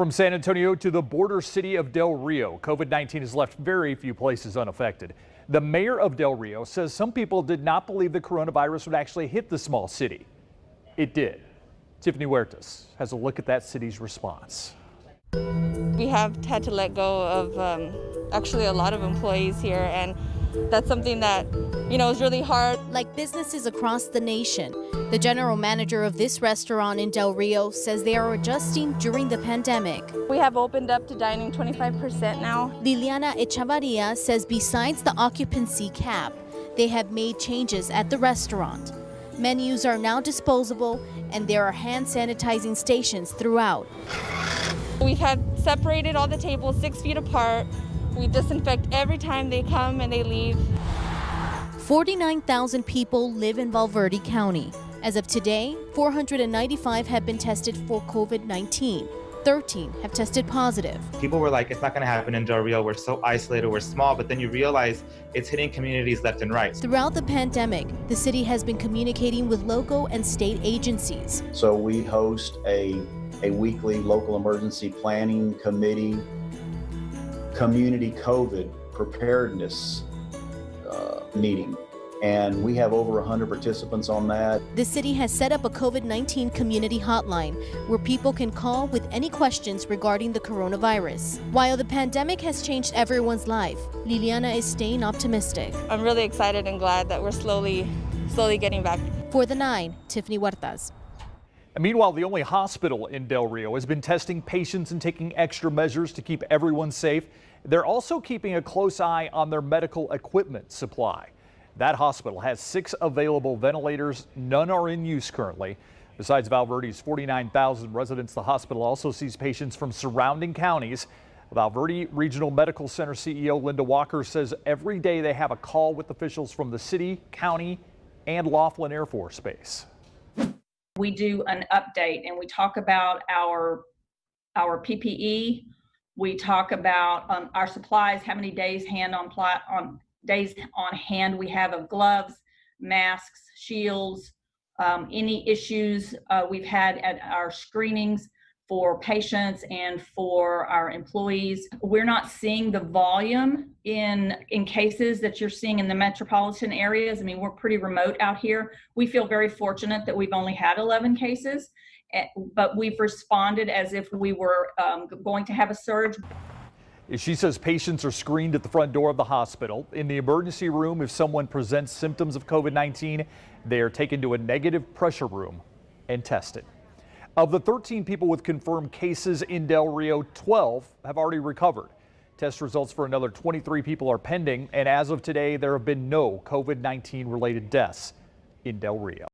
From San Antonio to the border city of Del Rio, COVID-19 has left very few places unaffected. The mayor of Del Rio says some people did not believe the coronavirus would actually hit the small city. It did. Tiffany Huertas has a look at that city's response. We have had to let go of actually a lot of employees here, and that's something that, is really hard. Like businesses across the nation, the general manager of this restaurant in Del Rio says they are adjusting during the pandemic. We have opened up to dining 25% now. Liliana Echavarria says besides the occupancy cap, they have made changes at the restaurant. Menus are now disposable and there are hand sanitizing stations throughout. We have separated all the tables 6 feet apart. We disinfect every time they come and they leave. 49,000 people live in Valverde County. As of today, 495 have been tested for COVID-19. 13 have tested positive. People were like, it's not going to happen in Del Rio. We're so isolated, we're small, but then you realize it's hitting communities left and right. Throughout the pandemic, the city has been communicating with local and state agencies. So we host a weekly local emergency planning committee, community COVID preparedness meeting. And we have over 100 participants on that. The city has set up a COVID-19 community hotline where people can call with any questions regarding the coronavirus. While the pandemic has changed everyone's life, Liliana is staying optimistic. I'm really excited and glad that we're slowly getting back. For the 9, Tiffany Huertas. And meanwhile, the only hospital in Del Rio has been testing patients and taking extra measures to keep everyone safe. They're also keeping a close eye on their medical equipment supply. That hospital has 6 available ventilators. None are in use currently. Besides Valverde's 49,000 residents, the hospital also sees patients from surrounding counties. Valverde Regional Medical Center CEO Linda Walker says every day they have a call with officials from the city, county, and Laughlin Air Force Base. We do an update and we talk about our PPE. We talk about our supplies, how many days days on hand we have of gloves, masks, shields, any issues we've had at our screenings for patients and for our employees. We're not seeing the volume in cases that you're seeing in the metropolitan areas. I mean, we're pretty remote out here. We feel very fortunate that we've only had 11 cases, but we've responded as if we were going to have a surge. She says patients are screened at the front door of the hospital. In the emergency room, if someone presents symptoms of COVID-19, they are taken to a negative pressure room and tested. Of the 13 people with confirmed cases in Del Rio, 12 have already recovered. Test results for another 23 people are pending, and as of today, there have been no COVID-19 related deaths in Del Rio.